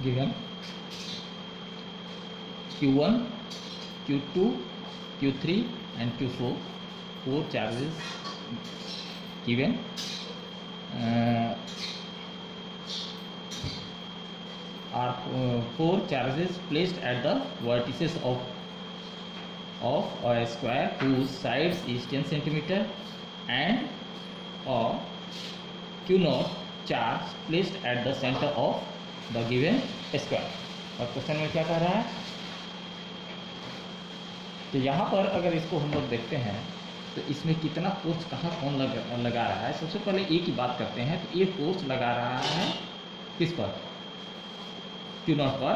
given Q1, Q2, Q3 and Q4, 4 charges given. Are 4 charges placed at the vertices of a square whose sides is 10 cm and a Q0 charge placed at the center of the given square. और question में क्या कह रहा है, तो यहाँ पर अगर इसको हम लोग देखते हैं तो इसमें कितना फोर्स कहाँ कौन लगा रहा है। सबसे पहले ए की बात करते हैं, तो ये फोर्स लगा रहा है किस पर, Q0 पर,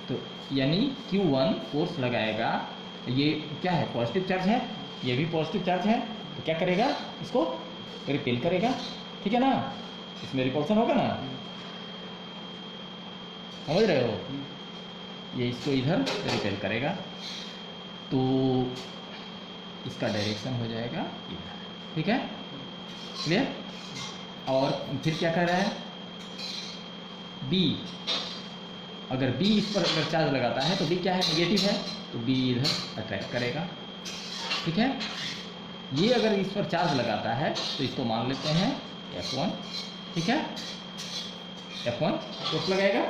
तो यानी Q1 फोर्स लगाएगा, ये क्या है, पॉजिटिव चार्ज है, ये भी पॉजिटिव चार्ज है, तो क्या करेगा, इसको रिपेल करेगा, ठीक है ना, इसमें रिपल्सन होगा ना, समझ रहे हो, ये इसको इधर रिपेल करेगा, तो इसका डायरेक्शन हो जाएगा इधर, ठीक है, क्लियर। और फिर क्या कर रहा है, बी, अगर बी इस पर अगर चार्ज लगाता है तो बी क्या है, नेगेटिव है, तो बी इधर अट्रैक्ट करेगा, ठीक है। ये अगर इस पर चार्ज लगाता है तो इसको मान लेते हैं F1, ठीक है, F1 फोर्स लगाएगा,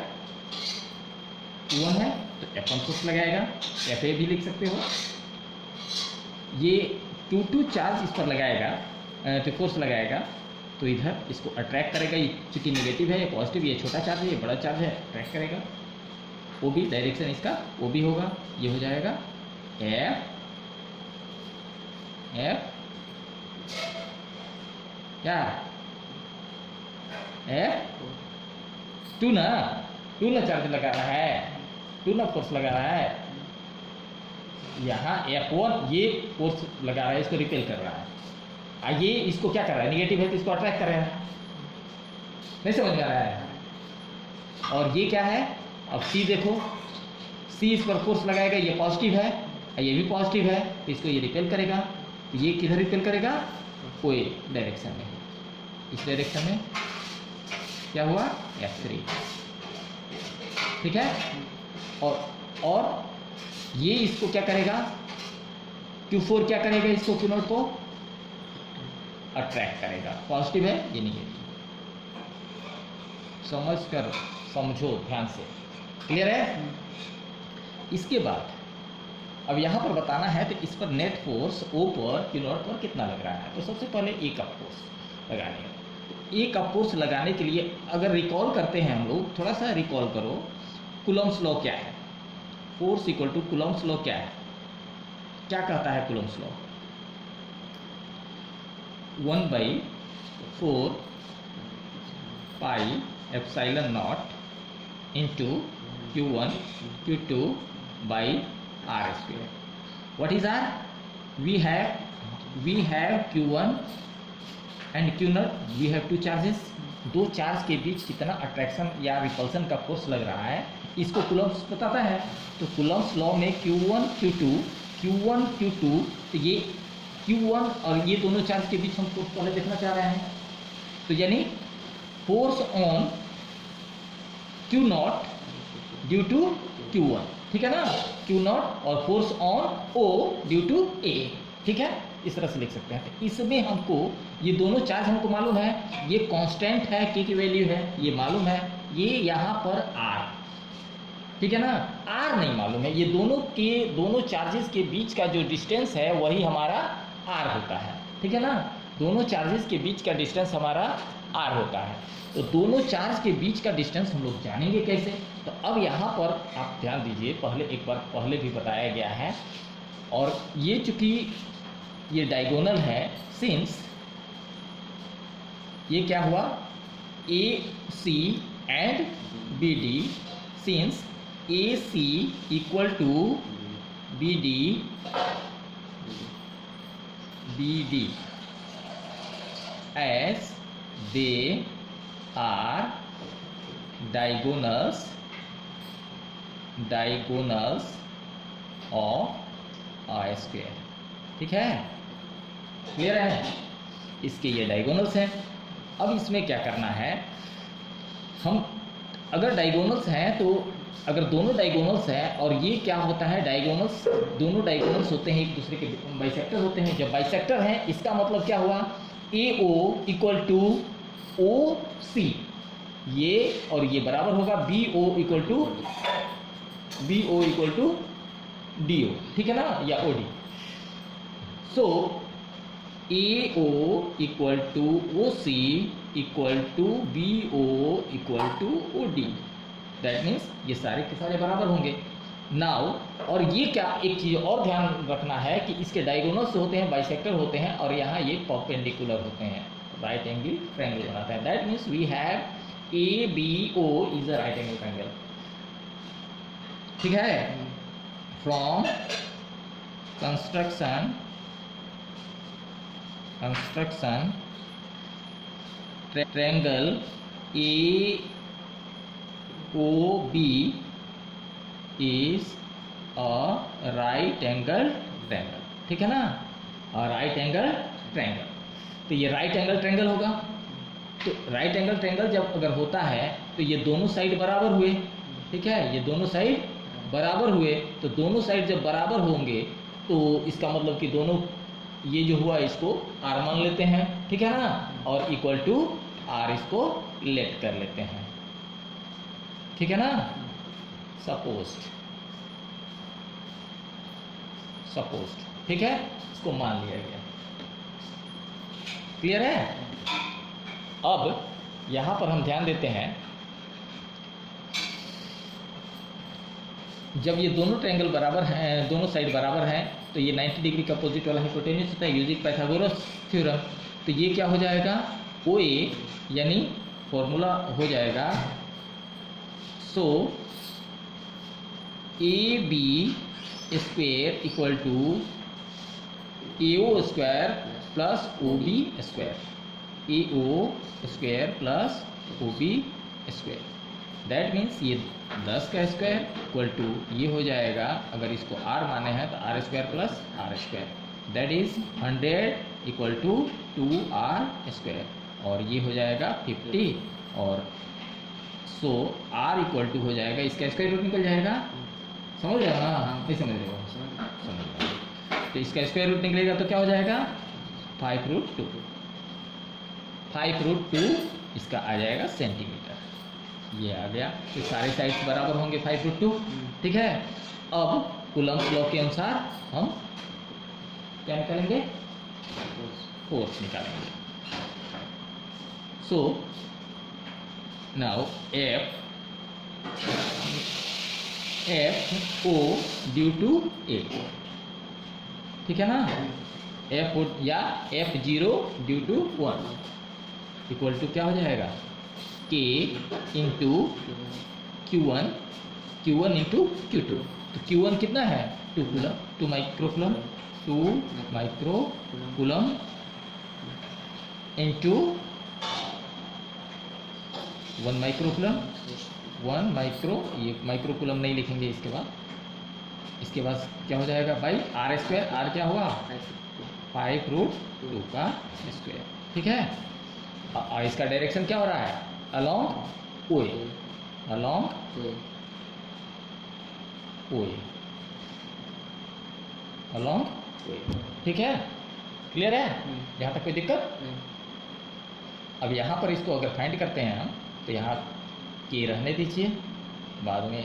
Q1 है तो F1 फोर्स लगाएगा, FA भी लिख सकते हो। ये Q2 चार्ज इस पर लगाएगा, तो फोर्स लगाएगा, तो इधर इसको अट्रैक्ट करेगा, ये चूँकि नेगेटिव है, ये पॉजिटिव, ये छोटा चार्ज है, ये बड़ा चार्ज है, अट्रैक्ट करेगा, वो भी डायरेक्शन इसका वो भी होगा, ये हो जाएगा F क्या F2 ना, 2 ना चार्ज लगा रहा है, 2 ना फोर्स लगा रहा है, यहाँ F1 ये फोर्स लगा रहा है, इसको रिपेल कर रहा है, ये इसको क्या कर रहा है, निगेटिव है तो इसको अट्रैक्ट कर रहा है, नहीं समझ में आ रहा है। और ये क्या है, अब C देखो, C इस पर फोर्स लगाएगा, ये पॉजिटिव है, ये भी पॉजिटिव है, तो इसको ये रिपेल करेगा, तो ये किधर रिपेल करेगा, कोई डायरेक्शन में, इस डायरेक्शन में क्या हुआ, F3, ठीक है। और ये इसको क्या करेगा, Q4 क्या करेगा, इसको Q0 को अट्रैक्ट करेगा, पॉजिटिव है, ये निगेटिव, समझ कर समझो ध्यान से, क्लियर है। इसके बाद अब यहाँ पर बताना है, तो इस पर नेट फोर्स O पर Q0 पर कितना लग रहा है, तो सबसे पहले A का फोर्स लगाने का, तो A का फोर्स लगाने के लिए अगर रिकॉल करते हैं हम लोग, थोड़ा सा रिकॉल करो, कूलम्ब्स लॉ क्या है, force equal to Coulomb's law क्या है, क्या कहता है Coulomb's law, 1/4 pi epsilon naught into Q1 Q2 by R square. What is R? We have Q1 and Q0. We have two charges. दो charge के बीच कितना अट्रैक्शन या रिपल्सन का फोर्स लग रहा है, इसको कूलम्ब्स बताता है। तो कूलम्ब्स लॉ में Q1 Q2, तो ये Q1 और ये दोनों चार्ज के बीच हम फोर्स पहले देखना चाह रहे हैं, तो यानी force on Q0 due to Q1, ठीक है ना, Q0 और force on O due to A, ठीक है, इस तरह से लिख सकते हैं। तो इसमें हमको ये दोनों चार्ज हमको मालूम है, ये कांस्टेंट है, K की वैल्यू है, ये मालूम है, ये यहाँ पर R, ठीक है ना, R नहीं मालूम है, ये दोनों चार्जेस के बीच का जो डिस्टेंस है वही हमारा R होता है, ठीक है ना, दोनों चार्जेस के बीच का डिस्टेंस हमारा R होता है। तो दोनों चार्ज के बीच का डिस्टेंस हम लोग जानेंगे कैसे, तो अब यहाँ पर आप ध्यान दीजिए, एक बार पहले भी बताया गया है, और ये चूंकि ये डायगोनल है, सिंस ये क्या हुआ, AC and BD, since AC equal to BD as they are diagonals of a square, ठीक है, क्लियर है, इसके ये डायगोनल्स हैं। अब इसमें क्या करना है, हम अगर डायगोनल्स हैं तो अगर दोनों डायगोनल्स हैं और ये क्या होता है, डायगोनल्स, दोनों डायगोनल्स होते हैं एक दूसरे के बाइसेक्टर होते हैं। जब बाइसेक्टर हैं इसका मतलब क्या हुआ, ए ओ इक्वल टू ओ सी, ये और ये बराबर होगा B O equal to D O, ठीक है ना, या O D. So A O equal to O C equal to B O equal to O D. That means ये सारे के सारे बराबर होंगे। नाउ और ये क्या, एक चीज़ और ध्यान रखना है कि इसके डायगोनल्स होते हैं, बाइसेक्टर होते हैं, और यहाँ ये परपेंडिकुलर होते हैं, राइट एंगल ट्रायंगल बनाते हैं। That means we have A B O is a right angle triangle, ठीक है। From construction triangle A O B is a right angle triangle, ठीक है ना, और राइट एंगल ट्रायंगल। तो ये राइट एंगल ट्रायंगल होगा। तो राइट एंगल ट्रायंगल जब अगर होता है तो ये दोनों साइड बराबर हुए, ठीक है, ये दोनों साइड बराबर हुए। तो दोनों साइड जब बराबर होंगे तो इसका मतलब कि दोनों, ये जो हुआ इसको आर मान लेते हैं, ठीक है ना, और इक्वल टू आर इसको लेट कर लेते हैं, ठीक है ना। सपोज्ड, ठीक है, इसको मान लिया गया। क्लियर है। अब यहां पर हम ध्यान देते हैं, जब ये दोनों ट्रायंगल बराबर हैं, दोनों साइड बराबर हैं, तो ये 90 डिग्री का अपोजिट वाला हाइपोटेन्यूज होता है यूजिंग पाइथागोरस थ्योरम। तो ये क्या हो जाएगा, ओ ए, यानी फॉर्मूला हो जाएगा, so A B square equal to A O square plus O B square, A O square plus O B square. That means ये 10 का स्क्वायर इक्वल टू ये हो जाएगा, अगर इसको r माने हैं तो R square plus R square, that is 100 equal to 2r square, और ये हो जाएगा 50, और सो r इक्वल टू हो जाएगा, इसका स्क्वायर रूट निकल जाएगा, समझ रहे हो ना, नहीं समझ रहे हो, समझ रहे हो। तो इसका स्क्वायर रूट निकलेगा तो क्या हो जाएगा 5√2, 5√2 इसका आ जाएगा सेंटीमीटर, ये आ गया। तो सारे साइड्स बराबर होंगे 5√2, ठीक है। अब कूलम्ब्स लॉ के अनुसार हम क्या निकालेंगे, फोर्स निकालेंगे। So now F O due to A, ठीक है ना, F या F0 due to 1 equal to क्या हो जाएगा, K into Q1 into Q2। तो Q1 कितना है 2 coulomb, 2 microcoulomb, 2 microcoulomb into 1 microcoulomb, 1 micro, ये माइक्रोकूलम नहीं लिखेंगे इसके बाद क्या हो जाएगा बाई आर स्क्वायर, आर क्या हुआ 5√2 का स्क्वायर, ठीक है। और इसका डायरेक्शन क्या हो रहा है, अलोंग ओ ए, अलोंग ओ ए, अलोंग ओ ए, ठीक है। क्लियर है, यहाँ तक कोई दिक्कत। अब यहाँ पर इसको अगर फाइंड करते हैं हम, तो यहाँ के रहने दीजिए, बाद में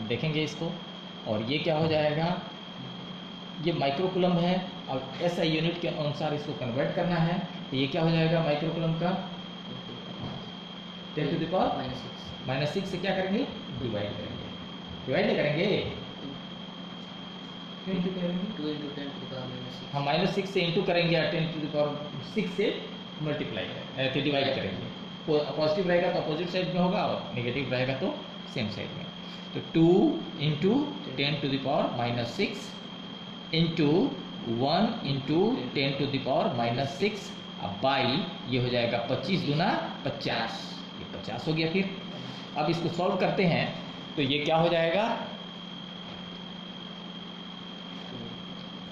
देखेंगे इसको। और ये क्या हो जाएगा, ये माइक्रोकूलम है, और एसआई यूनिट के अनुसार इसको कन्वर्ट करना है। तो ये क्या हो जाएगा माइक्रोकूलम का 10 टू द पावर -6 से क्या करेंगे, डिवाइड करेंगे, डिवाइड नहीं करेंगे, क्यों इंटू करेंगे, 2 × 10 टू द पावर -6, हम -6 से इंटू करेंगे, 10 टू द पावर 6 से मल्टीप्लाई करेंगे, डिवाइड करेंगे। पॉजिटिव रहेगा तो अपोजिट साइड में होगा, और नेगेटिव रहेगा तो सेम साइड में। तो 2 into 10 to the power -6 into 1 into 10 to the power -6, अब बाई ये हो जाएगा 25 दूना 50, ये 50 हो गया। फिर अब इसको सॉल्व करते हैं तो ये क्या हो जाएगा,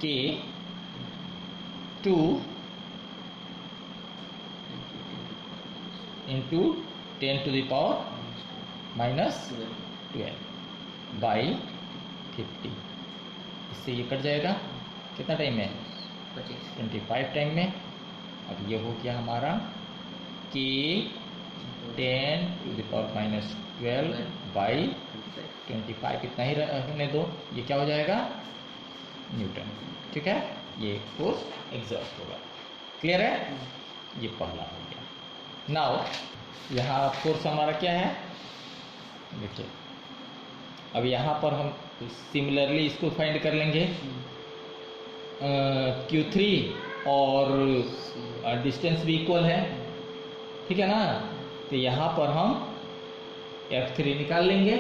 कि 2 into 10 to the power minus 12 by 50। इससे ये कट जाएगा, कितना टाइम में? 25 टाइम में। अब ये हो गया हमारा k 10⁻⁻12 बाई 25, इतना ही रहने दो, ये क्या हो जाएगा? न्यूटन। ठीक है, ये फोर्स एग्जर्ट होगा। क्लियर है? ये पहला हो गया। नाउ यहाँ फोर्स हमारा क्या है, देखिए अब यहाँ पर हम सिमिलरली इसको फाइंड कर लेंगे। Q3 और डिस्टेंस भी इक्वल है, ठीक है ना? तो यहाँ पर हम F3 निकाल लेंगे।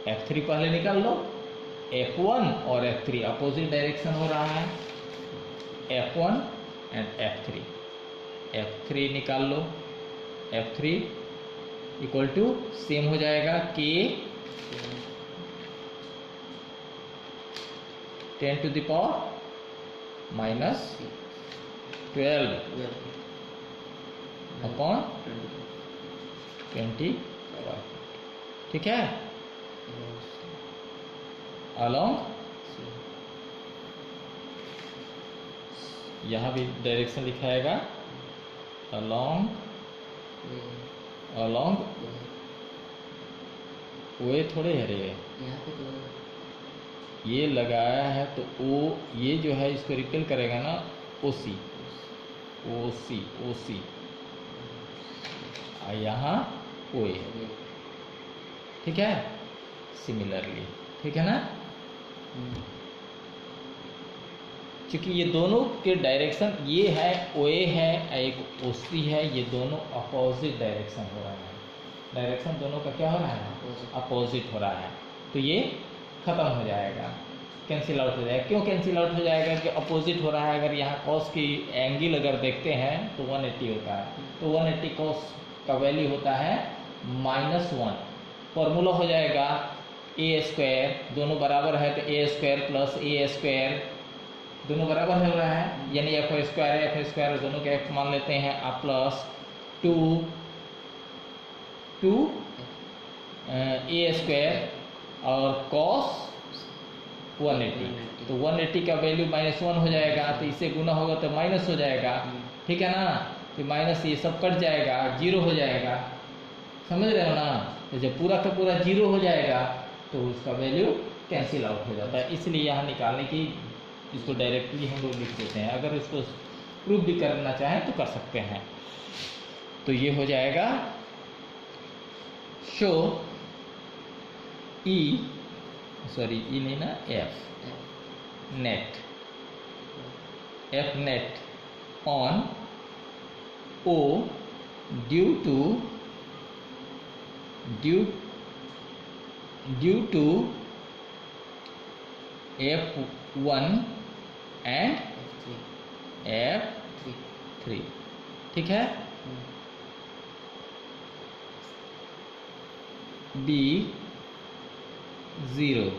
F3 पहले निकाल लो। F1 और F3 अपोजिट डायरेक्शन हो रहा है, F1 एंड F3। F3 निकाल लो। F3 इक्वल टू सेम हो जाएगा K 10⁻⁻12 अपॉन 25। ठीक है, अलोंग यहाँ भी डायरेक्शन लिखाएगा, अलोंग वे थोड़े है रे, ये लगाया है तो ओ, ये जो है इसको रिपेल करेगा ना, ओसी और यहाँ ओए। ठीक है, सिमिलरली, ठीक है ना? क्योंकि ये दोनों के डायरेक्शन, ये है ओए है, एक ओसी है, ये दोनों अपोजिट डायरेक्शन हो रहा है। डायरेक्शन दोनों का क्या हो रहा है? अपोजिट हो रहा है। तो ये खत्म हो जाएगा, कैंसिल आउट हो जाएगा। क्यों कैंसिल आउट हो जाएगा? कि अपोजिट हो रहा है। अगर यहाँ कॉस की एंगल अगर देखते हैं तो 180 होता है, तो 180 कॉस का वैल्यू होता है -1। फॉर्मूला हो जाएगा a², दोनों बराबर है तो a² प्लस a², दोनों बराबर हो रहा है, यानी f² दोनों के f मान लेते हैं, आप प्लस 2 a² और cos 180, तो 180 का वैल्यू -1 हो जाएगा, तो इससे गुना होगा तो माइनस हो जाएगा। ठीक है ना? तो माइनस ये सब कट जाएगा, 0 हो जाएगा। समझ रहे हो ना? तो जब पूरा का पूरा 0 हो जाएगा तो उसका वैल्यू कैंसिल आउट हो जाता है। इसलिए यहाँ निकालने की, इसको डायरेक्टली हम लोग लिख देते हैं। अगर इसको प्रूफ भी करना चाहें तो कर सकते हैं। तो ये हो जाएगा शो ई नहीं ना, F net on O due to F1 and F3। ठीक है, B 0